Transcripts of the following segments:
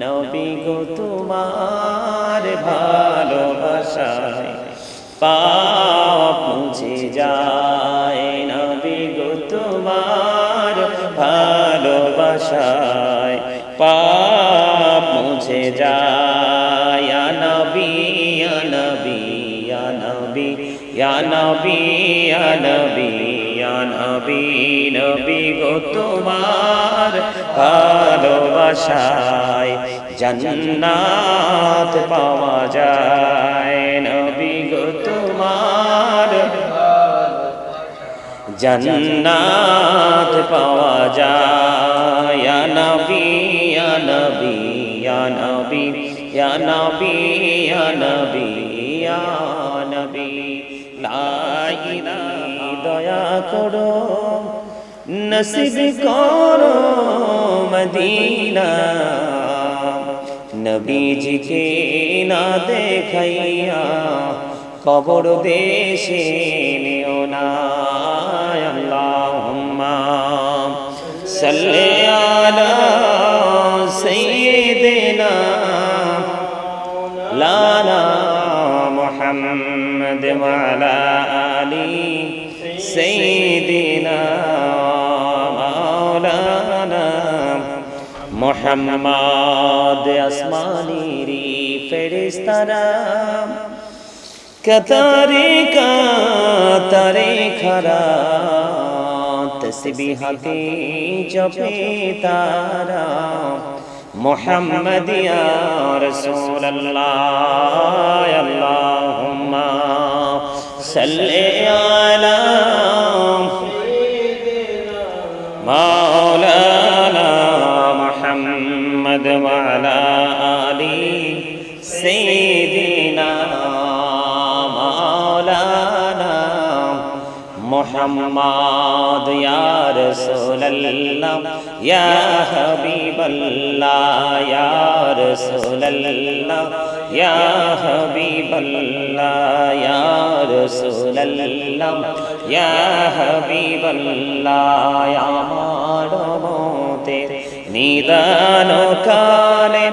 নবী গো তোমার ভালোবাসায় পাপ মুছে যায়। নবী গো তোমার ভালোবাসায় পাপ মুছে যায়। ইয়া নবী ইয়া নবী ইয়া নবী ইয়া নবী ইয়া নবী ইয়া নবী, নবী গো তোমার ভালোবাসায় জান্নাত পাওয়া যায়। নবী গো তোমার জান্নাত পাওয়া যায়। ইয়া নবী ইয়া নবী ইয়া নবী ইয়া নবী ইয়া নবী ইয়া নবী, লা ইলাহা দয়া করো নসিব করো মদিনা। নবীজিকে না দেখাইয়া কবর দেশে নিও না। আল্লাহুম্মা সাল্লি আলা সাইয়্যিদিনা লানা মুহাম্মদ ওয়া আলা আলি সাইয়্যিদিনা মাওলানা মুহাম্মদ। আসমানিরি ফেরেশতারা কাতারে কাতারে খারা তসবিহাতে জপে তারা। মুহাম্মদ ইয়া রাসূলুল্লাহ আল্লাহুম্মা সাল্লি আলা মাওলানা মুহাম্মদ ওয়া আলা আলি সাইয়্যিদিনা মাওলানা মুহাম্মদ। ইয়া রাসূলুল্লাহ ইয়া হাবিবাল্লাহ ইয়া রাসূলুল্লাহ ইয়া হাবিবাল্লাহ ইয়া রাসূলুল্লাহ ইয়া হাবিবাল্লাহ। আমার মতে নিদান কালে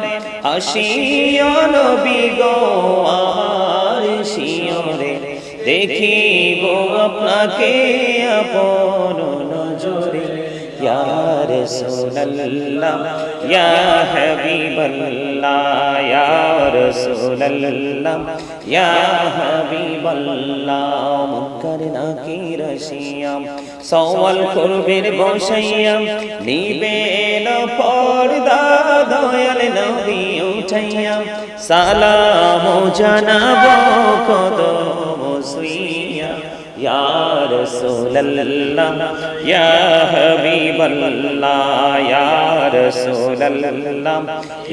আসিও নবী গো আমার শিয়রে, দেখিব আপনাকে আপন নজরে। ইয়া রাসূলুল্লাহ ইয়া হাবিবাল্লাহ ইয়া রাসূলুল্লাহ ইয়া হাবিবাল্লাহ। মুনকার নাকির আসিয়া সওয়াল করবেন বসাইয়া, নিবে না পর্দা দয়াল নবী উঠাইয়া। সালাম জানাবো কদম ছুঁইয়া। ইয়া রাসূলুল্লাহ ইয়া হাবিবাল্লাহ ইয়া রাসূলুল্লাহ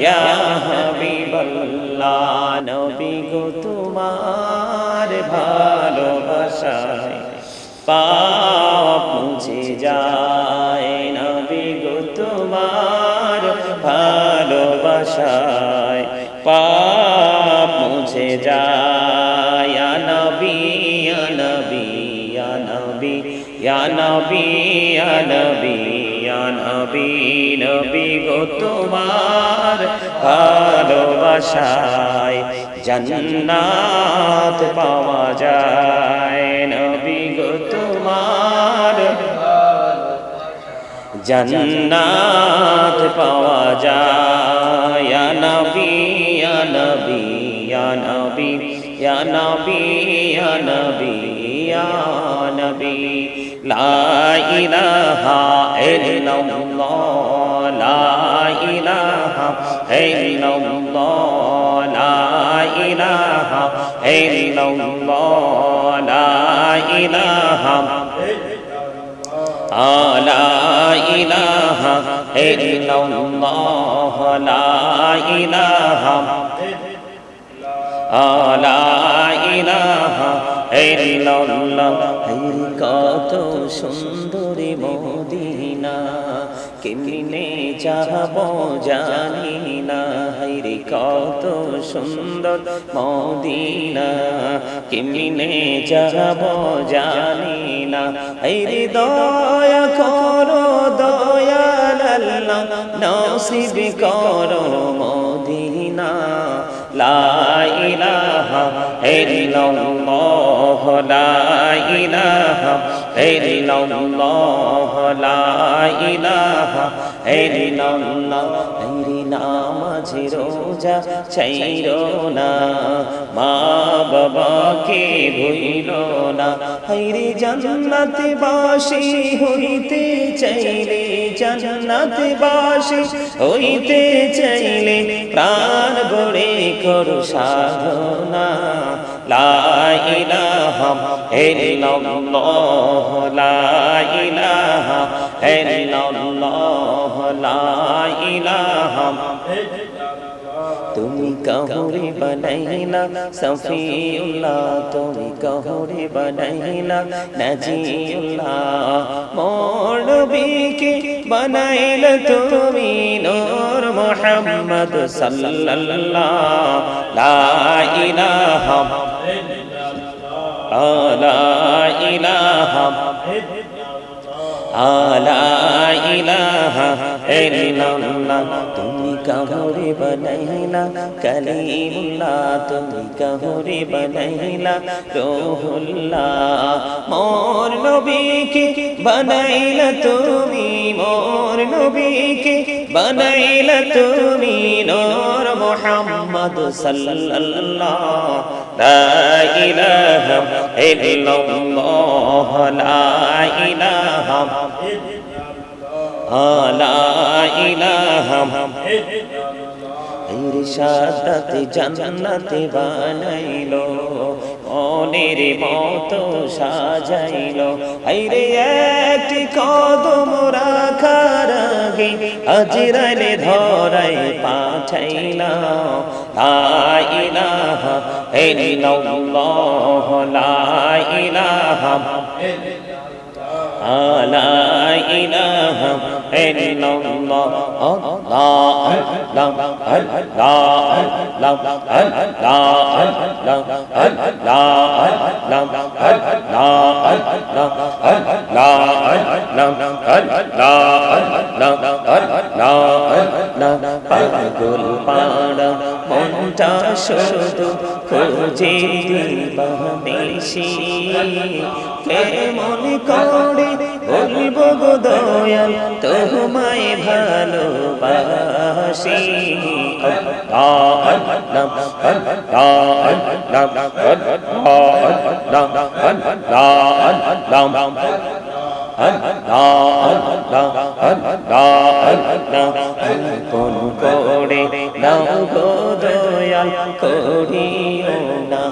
ইয়া হাবিবাল্লাহ। নবী গো তোমার ভালোবাসায় পাপ মুছে যায়। নবী গো তোমার ভালোবাসায় পাপ মুছে যায়। ইয়া নবী ইয়া নবী ইয়া নবী ইয়া নবী ইয়া নবী ইয়া নবী, নবী গো তোমার ভালোবাসায় জান্নাত পাওয়া যায়। নবী গো তোমার জান্নাত পাওয়া যায়। ইয়া নবী ইয়া নবী ইয়া নবী ইয়া নবী ইয়া নবী ইয়া নবী, লা ইলাহা ইল্লাল্লাহ লা ইলাহা ইল্লাল্লাহ লা ইলাহা ইল্লাল্লাহ লা ইলাহা লা ইলাহা ইল্লাল্লাহ লা ইলাহা লা ইলাহা ইল্লাল্লাহ। কত সুন্দরী মদিনা, কেমনে যাব জানি না। হায়রে কত সুন্দর মদিনা, কেমনে যাব জানি না। হায়রে দয়া করো দয়াল আল্লাহ নসিব করো মদিনা লা ইলাহা ইল্লাল্লাহ লা ইলাহা ইল্লাল্লাহ লা ইলাহা ইল্লাল্লাহ তেরি নামাজ রোজা ছাইরো না মা বাবাকে ভুইলো না হায়রে জান্নাতে বাসী হইতে চাইলে জান্নাতে বাসী হইতে চাইলে প্রাণ গড়ে করো সাধনা লা ইলাহা ইল্লাল্লাহ লা ইলাহা ইল্লাল্লাহ লা ইলাহা তুমি কাহুরে বানাইলা সফিউল্লাহ তুমি কাহুরে বানাইলা নাজিউল্লাহ মোর নবীকে বানাইলা তুমি নূর মুহাম্মদ সাল্লাল্লাহ লা ইলাহা লা ইলাহা লা ইলাহা ইল্লাল্লাহ তুমি কাহুরে বানাইলা কালিমুল্লাহ তুমি কাহুরে বানাইলা রূহুল্লাহ মোর নবীকে বানাইলা তুমি মোর নবীকে বানাইলা তুমি নূর মুহাম্মদ সাল্লাল্লাহ লা ইলাহা ইল্লাল্লাহ লা ইলাহা লা ইলাহা ইরশাদাতে জান্নাতে বানাইলো মনের মতো সাজাইলো আইরে একটি কদম রাখার আগে আজরাইলে ধরাই পাঠাইলা লা ইলাহা ইল্লাল্লাহ লা ইলাহা লা ইলাহা ইল্লাল্লাহ পাগল পাড়া মনটা শুধু খোঁজে দিবানিশি কেমন করে বলবো গো দয়াল তোমায় ভালোবাসি কোন করে নাও গো দয়াল করিও না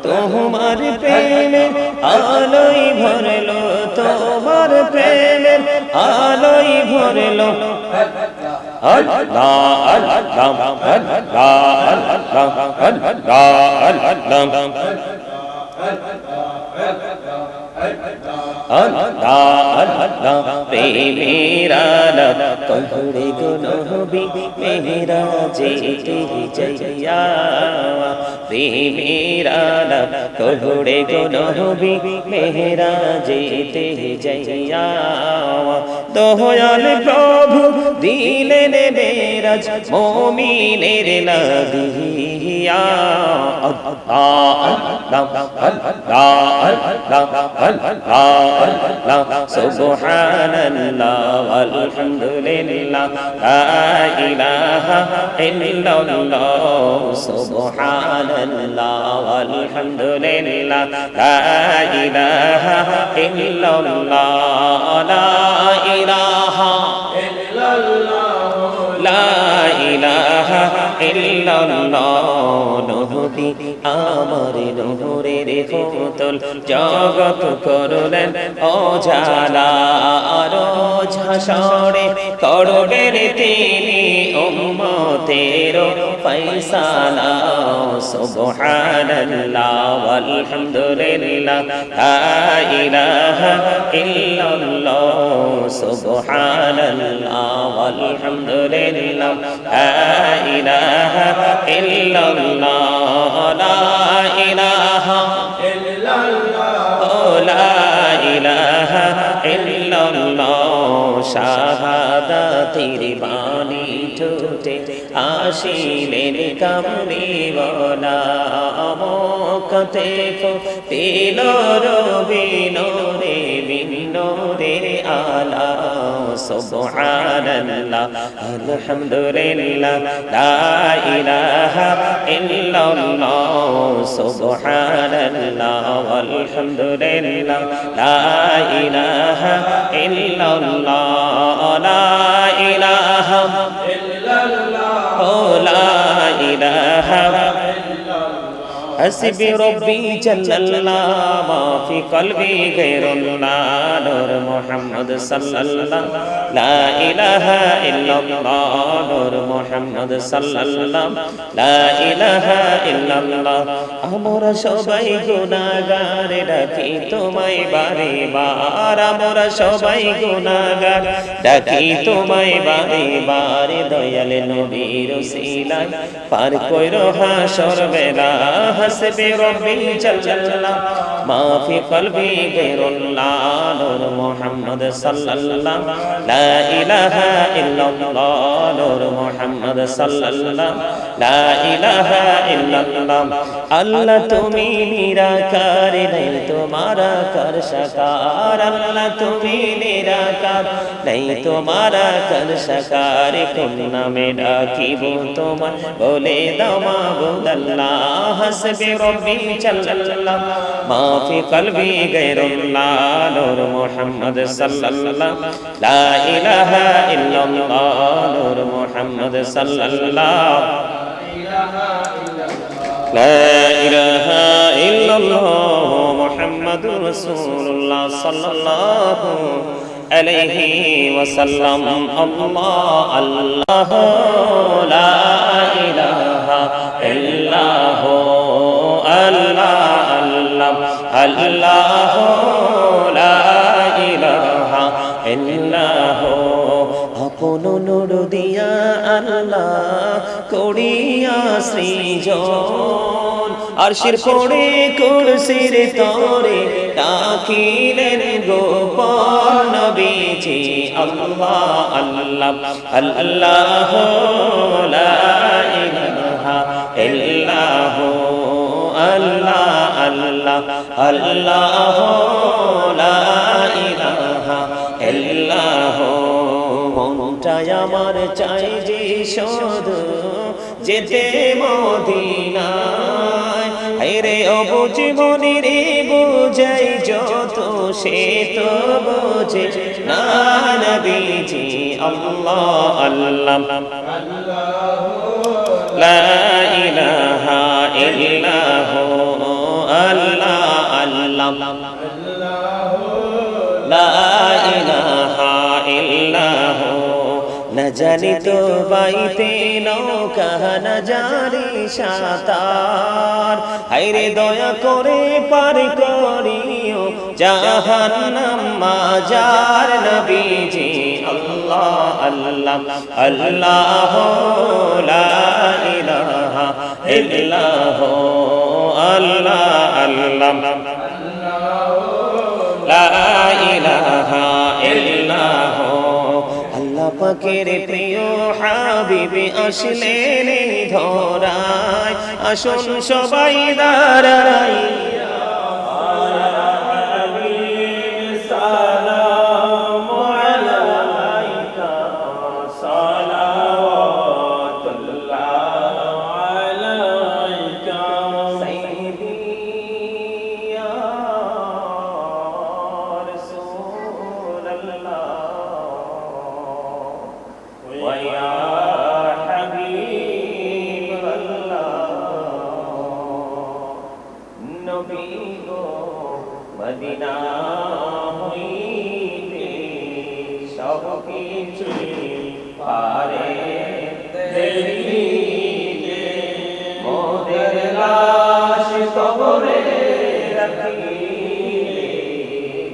তোমার প্রেমের আলোই ভরলো তোমার প্রেমের আলোই ভরলো প্রেমেরা কহুরে গো নবী মেরা যেতে যাইয়া প্রেমেরা কহুরে গো নবী মেরা যেতে যাইয়া দয়াল প্রভু দিলেন মেরাজ মুমিনের লাগিয়া সুবহানাল্লাহ আলহামদুলিল্লাহ লা ইলাহা ইল্লাল্লাহ সুবহানাল্লাহ আলহামদুলিল্লাহ লা ইলাহা ইল্লাল্লাহ লা ইলাহা ইল্লাল্লাহ লা ইলাহা ইল্লাল্লাহ নবী আমার নূরের ফুতুল জগৎ করলেন ওজালা রোজ হাসরে করবেন তিনি উম্মতের ফয়সালা সুবহানাল্লাহ আলহামদুলিল্লাহ লা ইলাহা ইল্লাল্লাহ সুবহানাল্লাহ আলহামদুলিল্লাহ লা ইলাহা ইল্লাল্লাহ লা ইলাহা ইল্লাল্লাহ লা ইলাহা ইল্লাল্লাহ শাহাদাতের বাণী ঠোঁটে আসিলেন কামলিওয়ালা মক্কাতে পেল রবিনরে বিনরে আলা সুবহানাল্লাহ আলহামদুলিল্লাহ লা ইলাহা ইল্লাল্লাহ সুবহানাল্লাহ আলহামদুলিল্লাহ লা ইলাহা ইল্লাল্লাহ লা ইলাহা ইল্লাল্লাহ লা ইলাহা حسبي ربي جل الله ما في قلبي غير الله نور محمد صلى الله لا إله إلا الله نور محمد صلى الله لا إله إلا الله আমরা সবাই গুনাহগার ডাকি তোমায় বারে বার আমরা সবাই গুনাহগার ডাকি তোমায় বারে বার দয়াল নবীর ওসিলায় পার কইরো হাসর বেলা حسبي ربي جل الله ما في قلبي غير الله نور محمد صلى الله لا إله إلا الله نور محمد صلى الله لا إله إلا الله الله তুমি নিরাকার নেই তোমারা কর সাকার আল্লাহ তুমি নিরাকার নেই তোমারা কর সাকার কোন নামে ডাকিব তোমার বলে দাও মাবুদ আল্লাহ حسبي ربي جل الله ما في قلبي غير الله نور محمد صلى الله لا إله إلا الله نور محمد صلى الله لا إله إلا الله محمد رسول الله صلى الله عليه وسلم الله الله لا إله إلا هو الله الله الله لا إله إلا هو আপন নূর দিয়া আল্লাহ করিয়া সৃজন আরশের পড়ে কুরসির তরে ডাকিলেন গোপন নবীজি আল্লাহ আল্লাহ আল্লাহ লা ইলাহা ইল্লাহু আল্লাহ আল্লাহ আল্লাহ লা ইলাহা ইল্লাহু মনটাই আমার চাই যে শুধু যেতে মদিনায় হায়রে অবুঝ মনের বুঝাই যত সে তো বোঝে না নবীজি আল্লাহ আল্লাহ লা ইলাহা ইল্লাহু আল্লাহ আল্লাহ লা ইলাহা ইল্লাহু না জানি তো বাইতে নৌকা না জানি সাঁতার হায়রে দয়া করে পার করিও জাহান্নাম মাজার নবীজি আল্লাহ আল্লাহ আল্লাহ লা ইলাহা ইল্লাহু আল্লাহ আল্লাহ লা ইলাহা ইল্লাহু আল্লাহ পাকের প্রিয় হাবিবি আসলেন ধরায় আসুন সবাই দাঁড়াই মদিনা হইতে সব কিছু পারে দেখিতে মোদের লাশ কবরে রাখিলে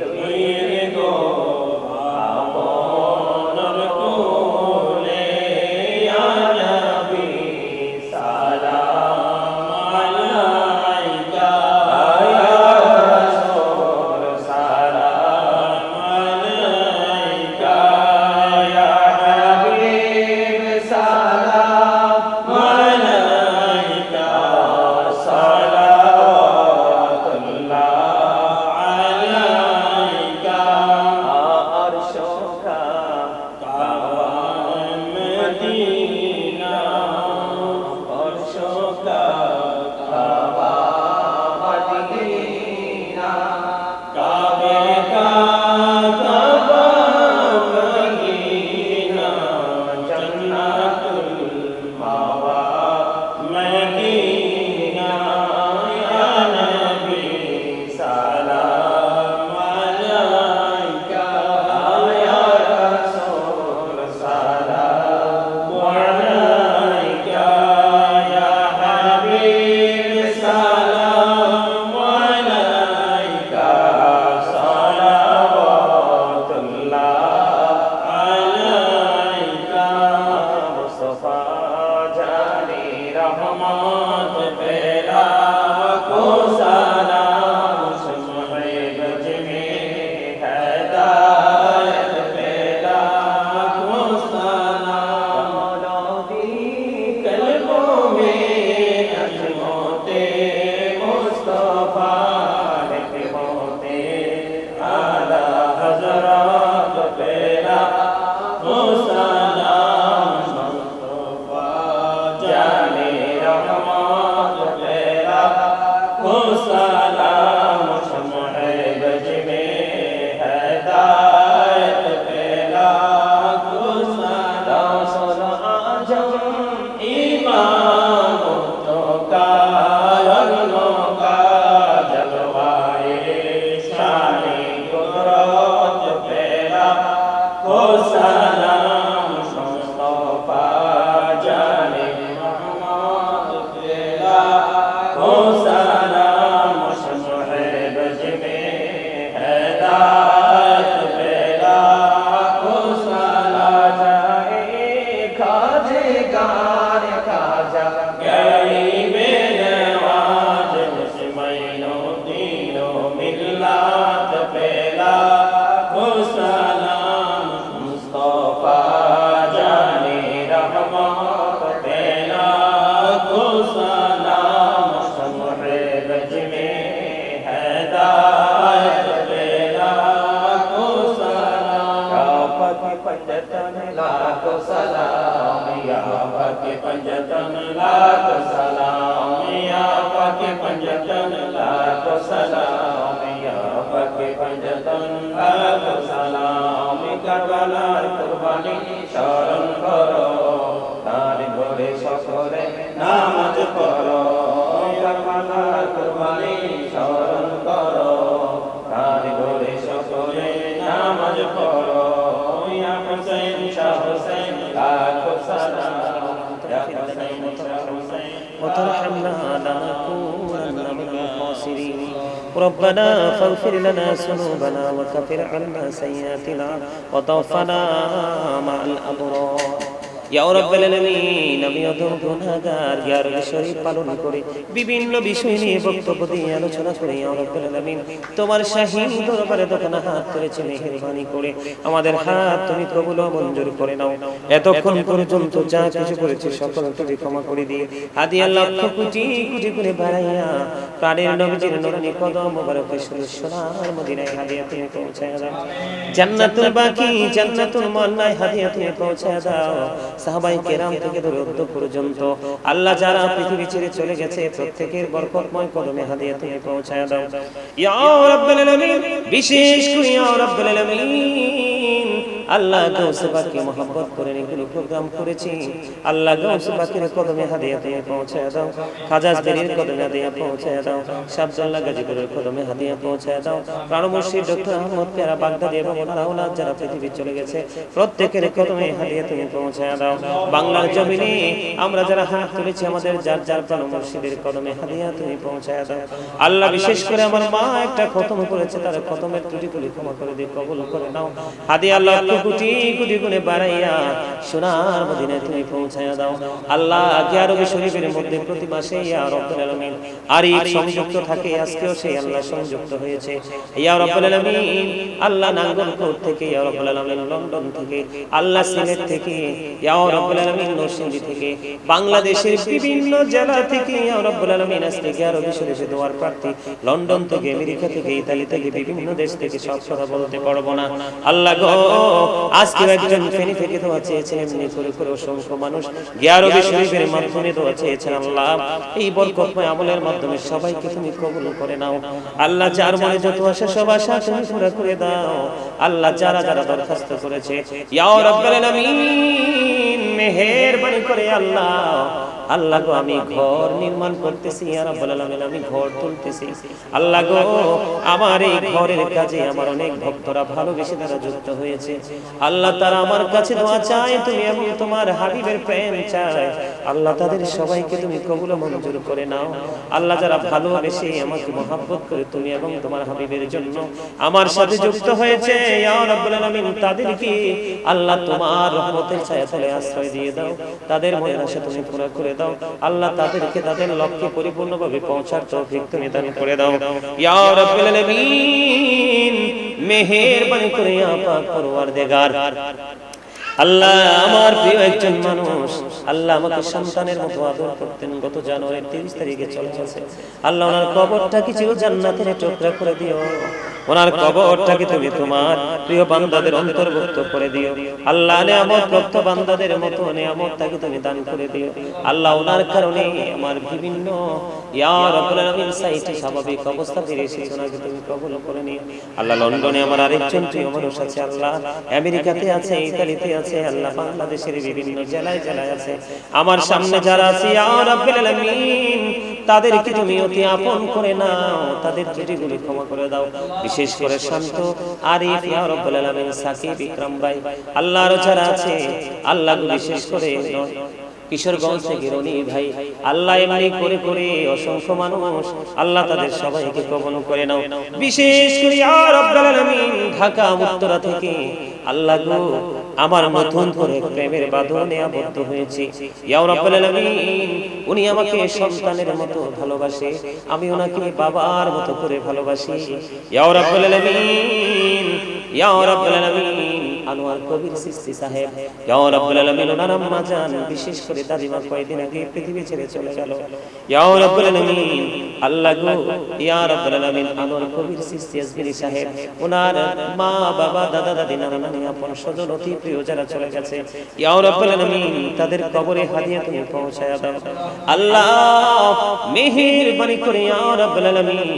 দইরে গো আপনর কোলে ইয়া নবী সালাম আলাইকা ইয়া মদিনা বর্ষকাল কাবা মদিনা কাবে কাবা মদিনা জান্নাতুল মাওয়া মদিনা ইয়া নবী সালাম আলাইকা ইয়া রাসূল সালাম আলাইকা ইয়া হাবিব সালাম আলাইকা সালাওয়াতুল্লাহ আলাইকা মুস্তাফা জানি রহমত পেলা को सलाम सुमहे गज में हिदायत पेला को सलाम मौलवी कल्बों में अजमोते मुस्तफा हिकमते आला हजरत पेला को सलाम मुस्तफा जाने रहमत पेला को सलाम शमए गज में हिदायत पेला को सलाम सुनो आजम इमामों का रंगों का जलवाए शाने कुदरत पेला को सलाम मुस्तफा जाने रहमत पेला को सलाम शमए गज में हिदायत पेला को सलाम जाए खाजे गार खाजा गई बेनवाज मुस्लिमों दीनों मिल्लत पेला को सलाम मुस्तफा जाने रहमत पेला को सलाम शमए गज में हिदायत पेला को सलाम कापक पंजतन लाख सलाम या पक पंजतन लाख सलाम या पक पंजतन लाख सलाम या पक पंजतन लाख सलाम करबलार कुर्बानी शरण करो तार घोड़े সকলে নামাজ পড়ো করবলার কুরবানি স্মরণ করো তার ঘোড়ে সকলে নামাজ পড়ো ইয়া হুসাইন শাহ হুসাইন লাখ সালাম ইয়া হুসাইন শাহ হুসাইন وترحمنا لا نكونن من الخاسرين ربنا فاغفر لنا ذنوبنا وكفر عنا سيئاتنا وتوفنا مع الأبرار ইয়া রাব্বাল আলামিন আমি অদম গুনাহগার ইয়া রাব্বি শরীফ পালন করে বিভিন্ন বিষয় নিয়ে বক্তব্য দিয়ে আলোচনা করে ইয়া রাব্বাল আলামিন তোমার শাহী দরবারে দোকানে হাত করেছি মেহেরবানি করে আমাদের হাত তুমি কবুল ও মঞ্জুর করে নাও এতক্ষণ পর্যন্ত যা কিছু করেছি সকল তুমি ক্ষমা করে দিয়ে হাদিয়া লক্ষ কোটি কোটি করে বাড়াইয়া প্রাণের নবীজির নূরানি কদম মোবারকে সোনার মদিনায় হাদিয়া তুমি পৌঁছায় দাও জান্নাতুল বাকি জান্নাতুল মান্নায় হাদিয়া তুমি পৌঁছায় দাও সাহাবায়ে কেরাম থেকে ধরে পর্যন্ত আল্লাহ যারা পৃথিবী ছেড়ে চলে গেছে প্রত্যেকের বরকতময় কদমে হাদিয়া তুমি পৌঁছায় দাও ইয়া রাব্বাল আলামিন বিশেষ করে ইয়া রাব্বাল আলামিন আল্লাহ গাউসে পাককে মহব্বত করে এগুলো প্রোগ্রাম করেছি আল্লাহ গাউসে পাকের কদমে হাদিয়া তুমি পৌঁছায় দাও খাজা আজমিরীর কদমে হাদিয়া পৌঁছায় দাও শাহজালাল গাজীপুরের কদমে হাদিয়া পৌঁছায় দাও প্রাণ মুর্শিদ ডক্টর আহমদ পেয়ারা বাগদাদি এবং আওলাদ যারা পৃথিবী চলে গেছে প্রত্যেকের কদমে হাদিয়া তুমি পৌঁছায় দাও বাংলার জমিনে আমরা যারা হাত তুলেছি আমাদের যার যার প্রাণ মুর্শিদের কদমে হাদিয়া তুমি পৌঁছায় দাও আল্লাহ বিশেষ করে আমার মা একটা খতম করেছে তার খতমের ত্রুটিগুলি ক্ষমা করে দিয়ে কবুল করে নাও হাদিয়া আল্লাহ কোটি কোটি গুণে বাড়াইয়া সোনার মদিনায় তুমি পৌঁছায়া দাও আল্লাহ গিয়ারবি শরীফের মধ্যে প্রতি মাসে ইয়া রাব্বুল আলামিন আরিফ সংযুক্ত থাকে আজকেও সেই আল্লাহ সংযুক্ত হয়েছে ইয়া রাব্বুল আলামিন আল্লাহ নাঙ্গলকোট থেকে ইয়া রাব্বুল আলামিন লন্ডন থেকে আল্লাহ সিলেট থেকে ইয়া রাব্বুল আলামিন নরসিংদী থেকে বাংলাদেশের বিভিন্ন জেলা থেকে ইয়া রাব্বুল আলামিন আজকে গিয়ারবি শরীফে দোয়ার প্রার্থী লন্ডন থেকে আমেরিকা থেকে ইতালি থেকে বিভিন্ন দেশ থেকে সব কথা বলতে পারবো না আল্লাহ গো আজকে একজন ফেনী থেকে দোয়া চেয়েছেন, এমনি করে করে অসংখ্য মানুষ গিয়ারবি শরীফের মাধ্যমে দোয়া চেয়েছেন। আল্লাহ এই বরকতময় আমলের মাধ্যমে সবাইকে তুমি কবুল করে নাও। আল্লাহ যার মনে যত আশা সব আশা তুমি পুরা করে দাও। আল্লাহ যারা যারা দরখাস্ত করেছে ইয়া রাব্বাল আলামিন মেহেরবানি করে আল্লাহ, আল্লাহ গো আমি ঘর নির্মাণ করতেছি, ইয়া রাব্বাল আলামিন আমি ঘর তুলতেছি। আল্লাহ গো আমার এই ঘরের কাজে আমার অনেক ভক্তরা ভালোবেসে তারা যুক্ত হয়েছে। আল্লাহ তারা আমার কাছে দোয়া চায়, তুমি এবং তোমার হাবিবের প্রেম চায়। আল্লাহ তাদের সবাইকে তুমি কবুল ও মঞ্জুর করে নাও। আল্লাহ যারা ভালোবেসে আমাকে মহব্বত করে তুমি এবং তোমার হাবিবের জন্য আমার সাথে যুক্ত হয়েছে, ইয়া রাব্বুল আলামিন তাদেরকে আল্লাহ তোমার রহমতের ছায়াতলে আশ্রয় দিয়ে দাও। তাদের মনের আশা তুমি পুরো করে দাও। আল্লাহ তাদেরকে তাদের লক্ষ্যে পরিপূর্ণভাবে পৌঁছার তৌফিক তুমি দান করে দাও। ইয়া রাব্বুল আলামিন মেহেরবানি করে ইয়া পাক পরওয়ারদিগার আল্লাহ আমার প্রিয় একজন মানুষ আল্লাহ আমাকে সন্তানের মতো আদর করতেন, গত জানুয়ারির 30 তারিখে চলে গেছে। আল্লাহ ওনার কবরটাকে চির জান্নাতের টুকরা করে দিও। ওনার কবরটাকে তুমি তোমার প্রিয় বান্দাদের অন্তর্ভুক্ত করে দিও। আল্লাহ নিয়ামত প্রাপ্ত বান্দাদের মতো নিয়ামতটাকে তুমি দান করে দিও। আল্লাহ ওনার কারণে আমার বিভিন্ন ইয়া রাব্বুল আলামিন সাইটে স্বাভাবিক অবস্থা ফিরে এসেছে, ওনাকে তুমি কবুল করে নিও। আল্লাহ লন্ডনে আমার আরেকজন প্রিয় মানুষ আছে, আল্লাহ আমেরিকাতে আছে, ইতালিতে আছে, আল্লাহ বাংলাদেশের বিভিন্ন জেলায় জেলায় আছে। আমার সামনে যারা আছে ইয়া রাব্বুল আলামিন তাদেরকে তুমি অতি আপন করে নাও, তাদের ত্রুটিগুলো ক্ষমা করে দাও। বিশেষ করে শান্ত আরিফ ইয়া রাব্বুল আলামিন সাকিব ইকরাম ভাই আল্লাহর যারা আছে আল্লাহ বিশেষ করে কিশোরগঞ্জ থেকে রনি ভাই আল্লাহ এমনি করে করে অসংখ্য মানুষ আল্লাহ তাদের সবাইকে কবুল করে নাও। বিশেষ করে ইয়া রাব্বুল আলামিন ঢাকা উত্তরা থেকে আল্লাহ গো আমার নতুন করে প্রেমের বাঁধনে আবদ্ধ হয়েছে। ইয়া রাব্বুল আলামিন উনি আমাকে সন্তানের মতো ভালোবাসে, আমি ওনাকে বাবার মতো করে ভালোবাসি। ইয়া রাব্বুল আলামিন ইয়া রাব্বুল আলামিন আনোয়ার কবির সিস্তি সাহেব ইয়া রাব্বুল আলামিন ওনার আম্মা জান বিশেষ করে দাদিমা কয়েকদিন আগে পৃথিবী ছেড়ে চলে গেল। ইয়া রাব্বুল আলামিন আল্লাহ গো ইয়া রাব্বুল আলামিন আনোয়ার কবির সিস্তি আজমিরি সাহেব ওনার মা বাবা দাদা দাদি নানা নানি আপন স্বজন অতি প্রিয় যারা চলে গেছে ইয়া রাব্বুল আলামিন তাদের কবরে হাদিয়া তুমি পৌঁছায়া দাও। আল্লাহ মেহেরবানি করে ইয়া রাব্বুল আলামিন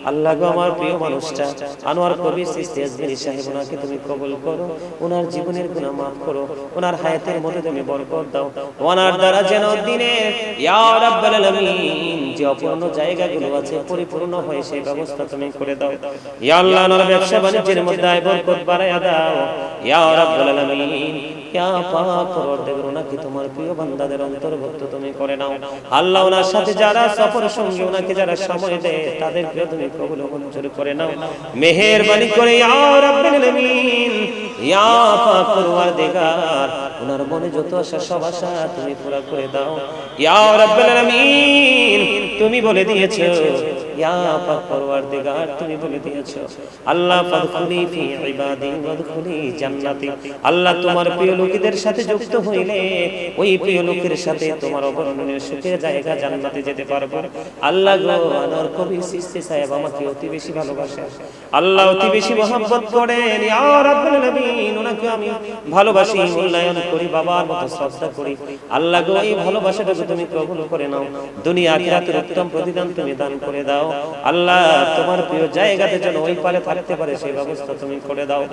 আল্লাহ গো আমার প্রিয় মানুষটা আনোয়ার কবির সিস্তি আজমিরি সাহেব ওনাকে তুমি কবুল করো, ওনার জীবনের গুনাহ মাফ করো, ওনার হায়াতের মধ্যে তুমি বরকত দাও। ওনার দ্বারা যেন দিনের ইয়া রাব্বুল আলামিন যে অপূর্ণ জায়গাগুলো আছে পরিপূর্ণ হয় সেই ব্যবস্থা তুমি করে দাও। ইয়া আল্লাহ ওনার ব্যবসা বাণিজ্যের মধ্যে আয় বরকত বাড়ায়া দাও। ইয়া রাব্বুল আলামিন ইয়া পাক পরওয়ারদিগার ওনাকে তোমার প্রিয় বান্দাদের অন্তর্ভুক্ত তুমি করে নাও। আল্লাহ ওনার সাথে যারা সফর সঙ্গী ওনাকে যারা সময় দেয় তাদেরকে তুমি কবুল ও মঞ্জুর করে নাও। মেহেরবানি করে ইয়া রাব্বুল আলামিন ইয়া পাক পরওয়ারদিগার ওনার মনে যত আশা সব আশা তুমি পুরা করে দাও। ইয়া রাব্বুল আলামিন তুমি বলে দিয়েছো ইয়া পাক পরওয়ারদিগার তুমি বলে দিয়েছো আল্লাহ ফাদখুলি ফি ইবাদি ওয়াদখুলি জান্নাতি। আল্লাহ তোমার প্রিয় লোকদের সাথে যুক্ত হইলে ওই প্রিয় লোকের সাথে তোমার অবর্ণনীয় সুখের জায়গা জান্নাতে যেতে পারবো। আল্লাহ গো আনোয়ার কবির সিস্তি সাহেব আমাকে অতি বেশি ভালোবাসে, আল্লাহ অতি বেশি মহব্বত করেন। ইয়া রাব্বুল আলামিন ওনাকে আমি ভালোবাসি, মূল্যায়ন করি, বাবার মতো শ্রদ্ধা করি। আল্লাহ গো এই ভালোবাসাটাকে তুমি কবুল করে নাও, দুনিয়া আখিরাতের উত্তম প্রতিদান তুমি দান করে দাও। আল্লাহ তোমার প্রিয় জায়গাতে যেন ওই পারে থাকতে পারে সেই ব্যবস্থা তুমি করে দাও।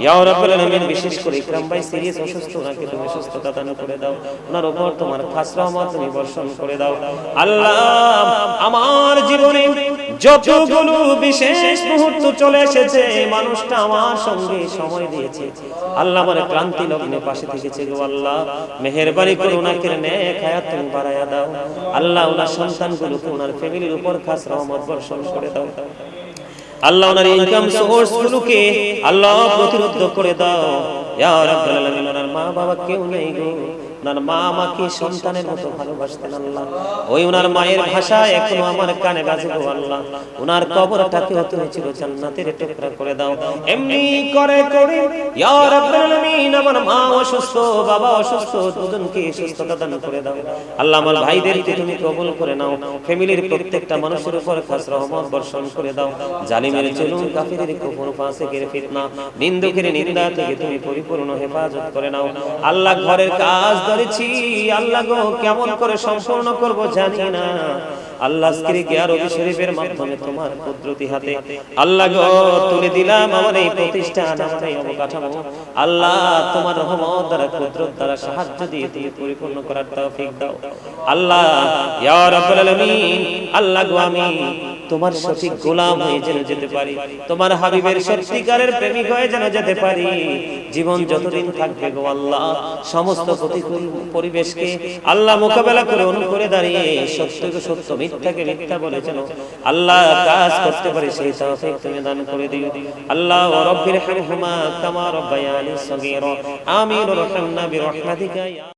ইয়া রাব্বুল আলামিন বিশেষ করে ইকরাম ভাই সিরিয়াস অসুস্থ, ওনাকে তুমি সুস্থতা দান করে দাও, ওনার উপর তোমার খাস রহমত তুমি বর্ষণ করে দাও। আল্লাহ আমার জীবনে যতগুলো বিশেষ মুহূর্ত চলে এসেছে মানুষটা আমার সঙ্গে সময় দিয়েছে, আল্লাহ আমার ক্লান্তি লগ্নে পাশে থেকেছে গো আল্লাহ মেহেরবানি করে ওনাকে নেক হায়াত তুমি বাড়ায়া দাও। আল্লাহ ওনার সন্তানগুলোকে ওনার ফ্যামিলির উপর খাস রহমত বর্ষণ করে দাও। আল্লাহ ওনার ইনকাম সোর্স গুলোকে আল্লাহ প্রতিরোধ করে দাও। ইয়া রাব্বুল আলামিন ওনার মা বাবা কেউ নেই গো, ওনার মা আমাকে সন্তানের মতো ভালোবাসতেন আল্লাহ, ওই ওনার মায়ের ভাষা এখনো আমার কানে বাজে গো আল্লাহ। ওনার কবরটাকে তুমি চির জান্নাতের টুকরা করে দাও। এমনি করে করে ইয়া রাব্বুল আলামিন, আমার মা অসুস্থ, বাবা অসুস্থ, দুজনকে সুস্থতা দান করে দাও আল্লাহ। আমার ভাইদেরকে তুমি কবুল করে নাও, ফ্যামিলির প্রত্যেকটা মানুষের উপর খাস রহমত বর্ষণ করে দাও। জালিমের জুলুম, কাফিরের কুফর, ফাসিকের ফিতনা, নিন্দুকের নিন্দা থেকে তুমি পরিপূর্ণ হেফাজত করে নাও আল্লাহ। ঘরের কাজ ধরেছি আল্লাহ গো, কেমন করে সম্পূর্ণ করব জানি না আল্লাহ। আজকের গিয়ার শরীফের মাধ্যমে তোমার কুদরতি হাতে আল্লাহ গো তুলে দিলাম আমার এই প্রতিষ্ঠান, আমার এই অবকাঠামো আল্লাহ। তোমার রহমত দ্বারা, কুদরত দ্বারা সাহায্য দিয়ে তুমি পরিপূর্ণ করার তৌফিক দাও আল্লাহ। ইয়া রাব্বুল আলামিন, আল্লাহ গো আমি তোমার সঠিক গোলাম হয়ে যেন যেতে পারি, তোমার হাবিবের সত্যিকারের প্রেমিক হয়ে যেন যেতে পারি। জীবন যতদিন থাকবে গো আল্লাহ, সমস্ত প্রতিকূল পরিবেশকে আল্লাহ মোকাবেলা করে অনুকূলে দাঁড়িয়ে সত্যকে সত্য, মিথ্যাকে মিথ্যা বলে যেন আল্লাহ কাজ করতে পারি, সেই তৌফিক তুমি দান করে দিও আল্লাহ। ওয়া রাব্বিরহামহুমা কামা রাব্বায়ানি সগীরা। আমিন ওয়া রাহমানা বিরহমাতিকা।